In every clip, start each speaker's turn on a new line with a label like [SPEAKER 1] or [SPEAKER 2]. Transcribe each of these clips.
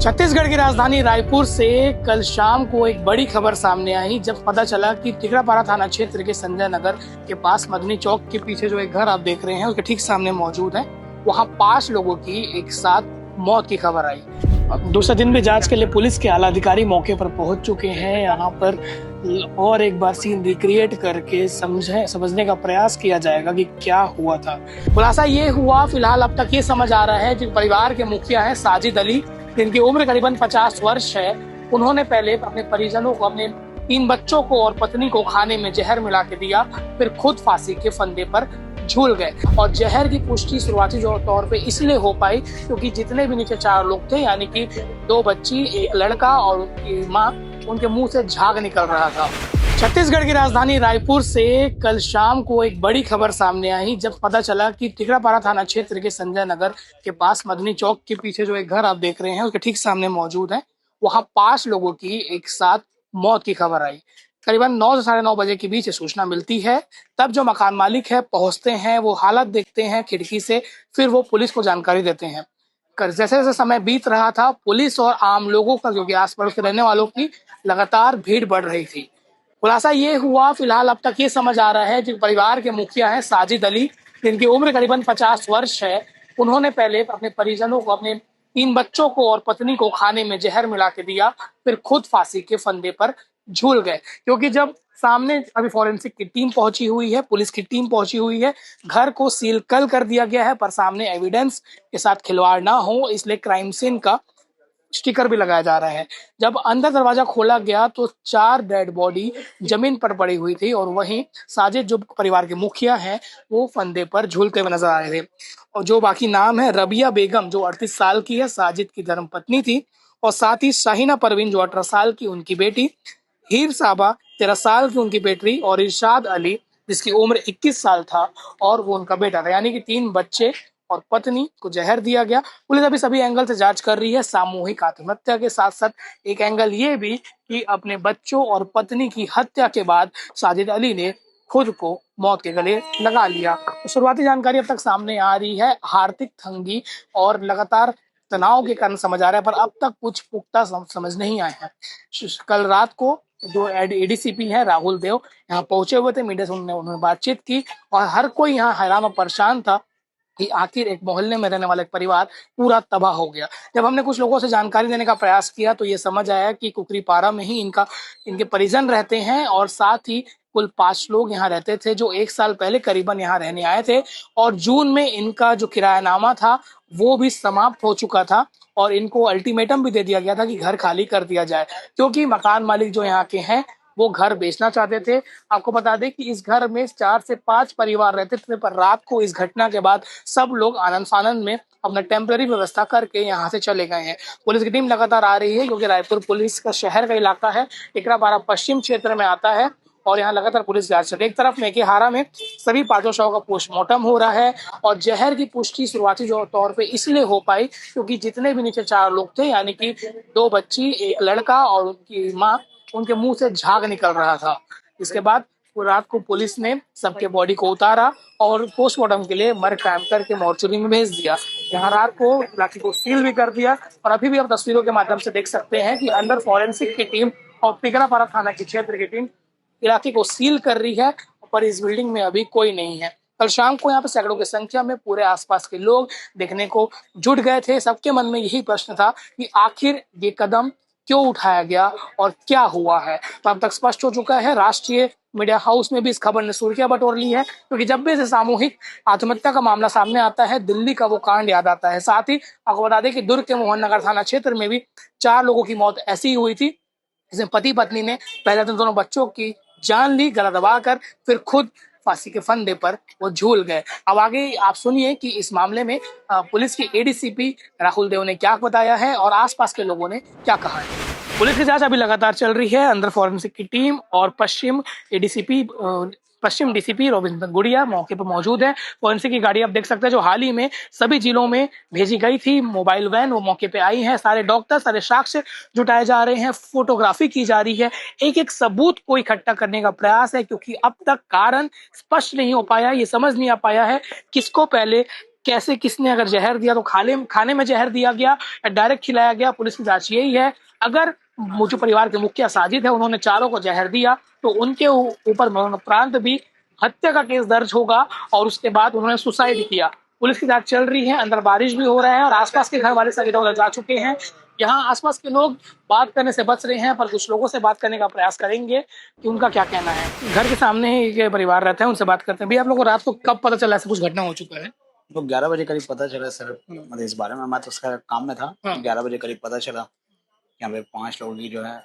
[SPEAKER 1] छत्तीसगढ़ की राजधानी रायपुर से कल शाम को एक बड़ी खबर सामने आई जब पता चला कि टिकरापारा थाना क्षेत्र के संजय नगर के पास मदनी चौक के पीछे जो एक घर आप देख रहे हैं उसके ठीक सामने मौजूद है, वहां 5 लोगों की एक साथ मौत की खबर आई। दूसरे दिन भी जांच के लिए पुलिस के आला अधिकारी मौके पर पहुंच चुके हैं। यहाँ पर और एक बार सीन रिक्रिएट करके समझने का प्रयास किया जाएगा कि क्या हुआ था। खुलासा ये हुआ, फिलहाल अब तक ये समझ आ रहा है कि परिवार के मुखिया है साजिद अली, जिनकी उम्र करीबन 50 वर्ष है। उन्होंने पहले अपने परिजनों को, अपने 3 बच्चों को और पत्नी को खाने में जहर मिला के दिया, फिर खुद फांसी के फंदे पर झूल गए। और जहर की पुष्टि शुरुआती तौर पे इसलिए हो पाई क्योंकि जितने भी नीचे 4 लोग थे, यानी कि 2 बच्ची, एक लड़का और उनकी माँ, उनके मुंह से झाग निकल रहा था। छत्तीसगढ़ की राजधानी रायपुर से कल शाम को एक बड़ी खबर सामने आई जब पता चला कि टिकरापारा थाना क्षेत्र के संजय नगर के पास मदनी चौक के पीछे जो एक घर आप देख रहे हैं उसके ठीक सामने मौजूद है, वहां 5 लोगों की एक साथ मौत की खबर आई। करीबन 9 से 9:30 बजे के बीच सूचना मिलती है। तब जो मकान मालिक है पहुंचते हैं, वो हालत देखते हैं खिड़की से, फिर वो पुलिस को जानकारी देते हैं। जैसे जैसे समय बीत रहा था, पुलिस और आम लोगों का, जो कि आस पड़ोस के रहने वालों की लगातार भीड़ बढ़ रही थी। खुलासा ये हुआ, फिलहाल अब तक ये समझ आ रहा है कि परिवार के मुखिया है साजिद अली, जिनकी उम्र करीबन 50 वर्ष है। उन्होंने पहले अपने परिजनों को, अपने 3 बच्चों को और पत्नी को खाने में जहर मिला के दिया, फिर खुद फांसी के फंदे पर झूल गए। क्योंकि जब सामने अभी फॉरेंसिक की टीम पहुंची हुई है, पुलिस की टीम पहुंची हुई है, घर को सील कल कर दिया गया है, पर सामने एविडेंस के साथ खिलवाड़ ना हो इसलिए क्राइम सीन का स्टिकर भी लगाया जा रहा है। जब अंदर दरवाजा खोला गया तो 4 डेड बॉडी जमीन पर पड़ी हुई थी और वहीं साजिद, जो परिवार के मुखिया हैं, वो फंदे पर झूलते हुए नजर आ रहे थे। और जो बाकी नाम है, रबिया बेगम जो 38 साल की है, साजिद की धर्मपत्नी थी, और साथ ही शाहीना परवीन जो 18 साल की उनकी बेटी, हीर साबा 13 साल की उनकी बेटी, और इरशाद अली जिसकी उम्र 21 साल था और वो उनका बेटा था। यानी कि 3 बच्चे और पत्नी को जहर दिया गया। पुलिस अभी सभी एंगल से जांच कर रही है, सामूहिक आत्महत्या के साथ साथ एक एंगल ये भी कि अपने बच्चों और पत्नी की हत्या के बाद साजिद अली ने खुद को मौत के गले लगा लिया। तो शुरुआती जानकारी अब तक सामने आ रही है, आर्थिक तंगी और लगातार तनाव के कारण समझ आ रहा है, पर अब तक कुछ पुख्ता समझ नहीं आए हैं। कल रात को जो एडीसीपी है राहुल देव यहाँ पहुंचे हुए थे, मीडिया से उन्होंने बातचीत की और हर कोई यहाँ हैरान और परेशान था कि आखिर एक मोहल्ले में रहने वाला एक परिवार पूरा तबाह हो गया। जब हमने कुछ लोगों से जानकारी देने का प्रयास किया तो ये समझ आया कि कुकरीपारा में ही इनके परिजन रहते हैं और साथ ही कुल 5 लोग यहाँ रहते थे जो 1 साल पहले करीबन यहाँ रहने आए थे, और जून में इनका जो किरायानामा था वो भी समाप्त हो चुका था और इनको अल्टीमेटम भी दे दिया गया था कि घर खाली कर दिया जाए, क्योंकि मकान मालिक जो यहाँ के हैं वो घर बेचना चाहते थे। आपको बता दें कि इस घर में 4 से 5 परिवार रहते थे, पर रात को इस घटना के बाद सब लोग आनंद फानंद में अपना टेम्पररी व्यवस्था करके यहाँ से चले गए हैं। पुलिस की टीम लगातार आ रही है क्योंकि रायपुर पुलिस का शहर का इलाका है, टिकरापारा पश्चिम क्षेत्र में आता है और यहाँ लगातार पुलिस जांच चल रही है। एक तरफ मेकेहारा में सभी 5 शवों का पोस्टमार्टम हो रहा है और जहर की पुष्टि शुरुआती तौर पे इसलिए हो पाई क्योंकि जितने भी नीचे 4 लोग थे, यानी कि 2 बच्ची, एक लड़का और उनकी माँ, उनके मुंह से झाग निकल रहा था। इसके बाद रात को पुलिस ने सबके बॉडी को उतारा और पोस्टमार्टम के लिए मर्ग कायम करके मोर्चरी में भेज दिया। यहाँ रात को इलाके को सील भी कर दिया और अभी भी आप तस्वीरों के माध्यम से देख सकते हैं कि अंदर फॉरेंसिक की टीम और टिकरापारा थाना की क्षेत्र की टीम इलाके को सील कर रही है, पर इस बिल्डिंग में अभी कोई नहीं है। कल शाम को यहाँ पे सैकड़ों की संख्या में पूरे आसपास के लोग देखने को जुट गए थे। सबके मन में यही प्रश्न था कि आखिर ये कदम क्यों उठाया गया और क्या हुआ है। तो अब तक स्पष्ट हो चुका है। राष्ट्रीय मीडिया हाउस में भी इस खबर ने सुर्खियां बटोर ली है क्योंकि जब भी इसे सामूहिक आत्महत्या का मामला सामने आता है, दिल्ली का वो कांड याद आता है। साथ ही आपको बता दें कि दुर्ग के मोहन नगर थाना क्षेत्र में भी 4 लोगों की मौत ऐसी ही हुई थी, जिसमें पति पत्नी ने पहले तो दोनों बच्चों की जान ली, गला दबाकर, फिर खुद फांसी के फंदे पर वो झूल गए। अब आगे आप सुनिए कि इस मामले में पुलिस के एडीसीपी राहुल देव ने क्या बताया है और आसपास के लोगों ने क्या कहा है। पुलिस की जांच अभी लगातार चल रही है। अंदर फॉरेंसिक की टीम और पश्चिम डीसीपी रविंद्र गुड़िया मौके पर मौजूद है। फॉरेंसिक की गाड़ी आप देख सकते हैं जो हाल ही में सभी जिलों में भेजी गई थी, मोबाइल वैन, वो मौके पे आई है। सारे डॉक्टर, सारे साक्ष्य जुटाए जा रहे हैं, फोटोग्राफी की जा रही है, एक एक सबूत को इकट्ठा करने का प्रयास है क्योंकि अब तक कारण स्पष्ट नहीं हो पाया, ये समझ नहीं आ पाया है किसको पहले कैसे, किसने अगर जहर दिया तो खाने में जहर दिया गया या डायरेक्ट खिलाया गया, पुलिस की जांच यही है। अगर जो परिवार के मुखिया साजिद है उन्होंने चारों को जहर दिया तो उनके ऊपर मरणोपरांत भी हत्या का केस दर्ज होगा और उसके बाद उन्होंने सुसाइड किया। पुलिस की जांच चल रही है, अंदर बारिश भी हो रहा है और आसपास के घर वाले सभी लोग जा चुके हैं। यहाँ आसपास के लोग बात करने से बच रहे हैं, पर कुछ लोगों से बात करने का प्रयास करेंगे कि उनका क्या कहना है। घर के सामने ही एक परिवार रहता है, उनसे बात करते हैं। भैया आप लोगों को रात को कब पता चला ऐसा कुछ घटना हो चुका है?
[SPEAKER 2] तो 11 बजे करीब पता चला सर। मतलब इस बारे में मैं तो उसका काम में था। 11 बजे करीब पता चला यहाँ पे 5 लोगों की जो है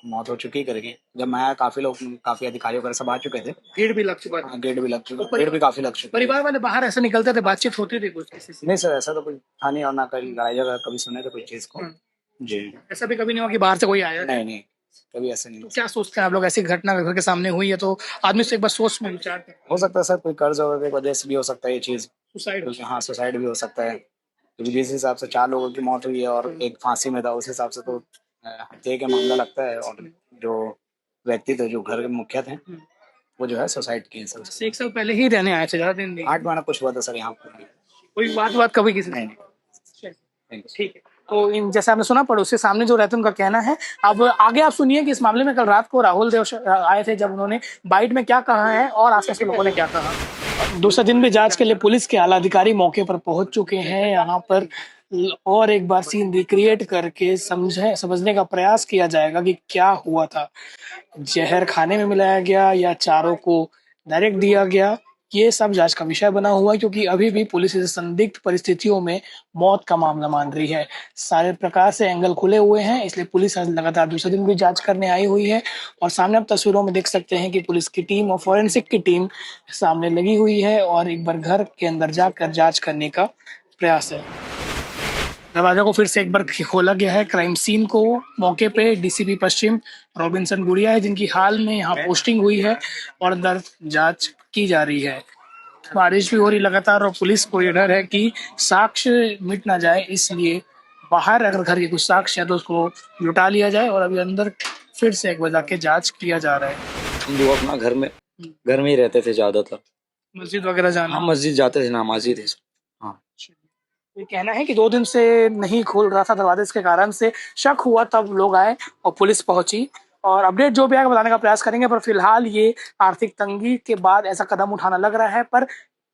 [SPEAKER 2] मौत हो चुकी करके। जब मैं काफी अधिकारी वगैरह सब आ चुके थे।
[SPEAKER 1] गेट भी लग चुका था?
[SPEAKER 2] गेट भी लग चुका, गेट भी काफी लग चुका।
[SPEAKER 1] परिवार वाले बाहर ऐसे निकलते थे, बातचीत होती थी कुछ किसी से?
[SPEAKER 2] नहीं सर, ऐसा तो कुछ था नहीं और ना कभी लड़ाई झगड़ा कभी सुने थे कोई चीज को। जी
[SPEAKER 1] ऐसा भी कभी नहीं हुआ कि बाहर से कोई आया?
[SPEAKER 2] नहीं नहीं, कभी ऐसे नहीं।
[SPEAKER 1] तो क्या सोचते हैं आप लोग, ऐसी घटना घर के सामने हुई है तो आदमी से एक बार सोच में विचार
[SPEAKER 2] हो सकता है सर कोई कर्ज वगैरह की वजह से भी हो सकता है ये चीज।
[SPEAKER 1] सुसाइड?
[SPEAKER 2] हाँ, सुसाइड भी हो सकता है क्योंकि जिस हिसाब से 4 लोगों की मौत हुई है और एक फांसी में था, उस हिसाब से तो हत्या का मामला लगता है। और जो व्यक्ति थे, जो घर के मुखिया थे, वो जो है सुसाइड किए सर।
[SPEAKER 1] 1 साल पहले ही रहने आए थे, ज्यादा दिन नहीं?
[SPEAKER 2] 8 महीना कुछ हुआ था सर यहाँ पर।
[SPEAKER 1] कोई बात कभी किसी ने?
[SPEAKER 2] नहीं।
[SPEAKER 1] ठीक है। तो इन जैसे आपने सुना, पड़ोसी सामने जो रहते हैं उनका कहना है। अब आगे आप सुनिए कि इस मामले में कल रात को राहुल देव आए थे, जब उन्होंने बाइट में क्या कहा है और आसपास के लोगों ने क्या कहा। दूसरे दिन भी जांच के लिए पुलिस के आला अधिकारी मौके पर पहुंच चुके हैं। यहाँ पर और एक बार सीन रिक्रिएट करके समझने का प्रयास किया जाएगा कि क्या हुआ था। जहर खाने में मिलाया गया या चारों को डायरेक्ट दिया गया, ये सब जांच का विषय बना हुआ है, क्योंकि अभी भी पुलिस इसे संदिग्ध परिस्थितियों में मौत का मामला मान रही है। सारे प्रकार से एंगल खुले हुए हैं, इसलिए पुलिस लगातार दूसरे दिन भी जांच करने आई हुई है। और सामने आप तस्वीरों में देख सकते हैं कि पुलिस की टीम और फॉरेंसिक की टीम सामने लगी हुई है और एक बार घर के अंदर जाकर जांच करने का प्रयास है। दरवाजा को फिर से एक बार खोला गया है। क्राइम सीन को मौके पे डीसीपी पश्चिम रॉबिन्सन गुड़िया है, जिनकी हाल में यहाँ पोस्टिंग हुई है और अंदर जांच की जा रही है। बारिश भी हो रही लगातार और पुलिस को ये डर है कि साक्ष्य मिट ना जाए, इसलिए बाहर अगर घर के कुछ साक्ष्य है तो उसको जुटा लिया जाए और अभी अंदर फिर से एक बार जाके जांच किया जा रहा है।
[SPEAKER 3] हम लोग अपना घर में ही रहते थे ज्यादातर।
[SPEAKER 1] मस्जिद वगैरह जाना?
[SPEAKER 3] हाँ, मस्जिद जाते थे, नमाजी थे। हाँ,
[SPEAKER 1] ये कहना है कि 2 दिन से नहीं खोल रहा था दरवाजे, इसके कारण से शक हुआ, तब लोग आए और पुलिस पहुंची। और अपडेट जो भी आएगा बताने का प्रयास करेंगे, पर फिलहाल ये आर्थिक तंगी के बाद ऐसा कदम उठाना लग रहा है। पर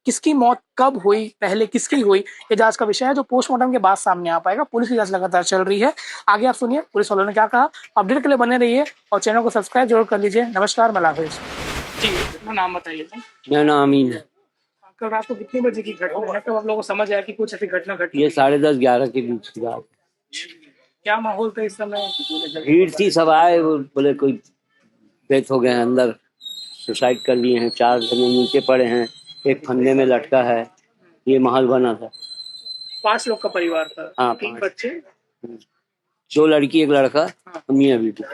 [SPEAKER 1] किसकी मौत कब हुई, पहले किसकी हुई, ये जांच का विषय है जो पोस्टमार्टम के बाद सामने आ पाएगा। पुलिस की जांच लगातार चल रही है। आगे आप सुनिए पुलिस वालों ने क्या कहा। अपडेट के लिए बने रहिए और चैनल को सब्सक्राइब जरूर कर लीजिए। नमस्कार, मैं लाभेश जी। अपना नाम बताइए।
[SPEAKER 3] मेरा नाम अमीन है।
[SPEAKER 1] कल रात को कितने बजे की घटना है, कब आप लोगों को समझ आया कि कुछ ऐसी घटना घटी?
[SPEAKER 3] ये 10:30-11 के बीच की बात।
[SPEAKER 1] क्या माहौल था इस समय?
[SPEAKER 3] भीड़ थी, सब आए, वो बोले कोई डेथ हो गए हैं, अंदर सुसाइड कर लिए हैं, 4 जने नीचे पड़े हैं, एक फंदे में लटका है। ये माहौल बना था।
[SPEAKER 1] 5 लोग का परिवार था?
[SPEAKER 3] हाँ,
[SPEAKER 1] 3
[SPEAKER 3] 5
[SPEAKER 1] बच्चे?
[SPEAKER 3] 2 लड़की 1 लड़का, मियां बीवी।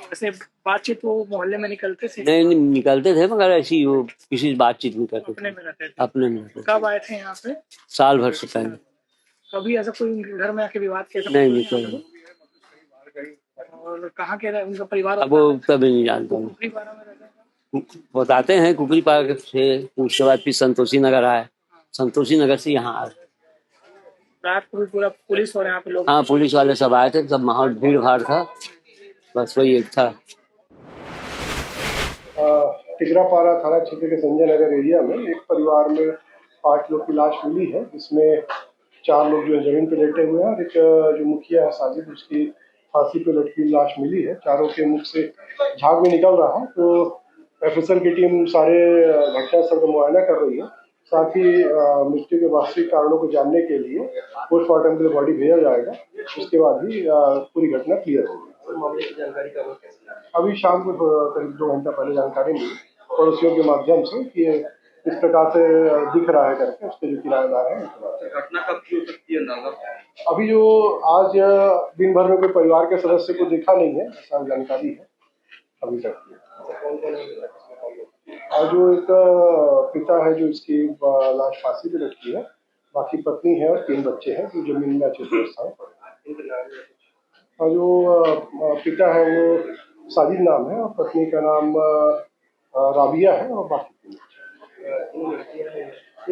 [SPEAKER 1] वैसे बातचीत वो मोहल्ले में निकलते थे?
[SPEAKER 3] नहीं निकलते थे, मगर ऐसी वो किसी से बातचीत नहीं करते
[SPEAKER 1] अपने में रहते थे?
[SPEAKER 3] अपने में रहते थे।
[SPEAKER 1] कब आए थे यहाँ पे?
[SPEAKER 3] साल भर से पहले।
[SPEAKER 1] कभी ऐसा कोई घर में आके विवाद किया?
[SPEAKER 3] नहीं कोई।
[SPEAKER 1] और कहाँ के रहे उनका परिवार?
[SPEAKER 3] अब वो तभी नहीं जानता हूँ। बताते हैं कुकरी पार्क से, उसके बाद फिर संतोषी नगर आए, संतोषी नगर से यहाँ आए।
[SPEAKER 1] रात को भी पूरा पुलिस और यहाँ पे लोग?
[SPEAKER 3] हाँ, पुलिस वाले सब आए थे, सब माहौल भीड़ भाड़ था, बस वही एक था।
[SPEAKER 4] तिगरापारा थाना क्षेत्र के संजय नगर एरिया में एक परिवार में 5 लोग की लाश मिली है, जिसमें 4 लोग जो है जमीन पे लेटे हुए हैं और एक जो मुखिया है साजिद, उसकी फांसी पे लटकी लाश मिली है। चारों के मुख से झाग भी निकल रहा है। तो एफएसएल की टीम सारे घटनास्थल का मुआयना कर रही है। साथ ही मृत्यु के वास्तविक कारणों को जानने के लिए पोस्टमार्टम के लिए बॉडी भेजा जाएगा। उसके बाद ही पूरी घटना क्लियर होगी। मामले की जानकारी का अभी शाम को करीब 2 घंटा पहले जानकारी मिली पड़ोसियों के माध्यम से कि इस प्रकार से दिख रहा है करके, उसके जो किराएदार हैं।
[SPEAKER 5] घटना कब की हो सकती है अंदाजा?
[SPEAKER 4] अभी जो आज दिन भर में कोई परिवार के सदस्य को देखा नहीं है, ऐसा जानकारी है अभी तक। और जो एक पिता है जो इसकी लाश फांसी पे लटकी है, बाकी पत्नी है और 3 बच्चे हैं जो जमीन में अच्छे अवस्था में। और जो पिता है वो साजिद नाम है और पत्नी का नाम राबिया है और बाकी 3 बच्चे,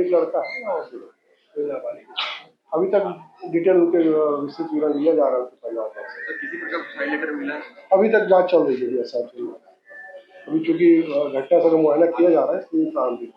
[SPEAKER 4] एक लड़का है और 2 लड़के। अभी तक डिटेल उनके विस्तृत विवरण लिया जा रहा है उनके परिवार से।
[SPEAKER 5] सर किसी प्रकार का फाइल लेटर मिला है?
[SPEAKER 4] अभी तक जांच चल रही है ऐसा। अभी चूंकि घटना से मुआयना किया जा रहा है इसलिए प्रारंभिक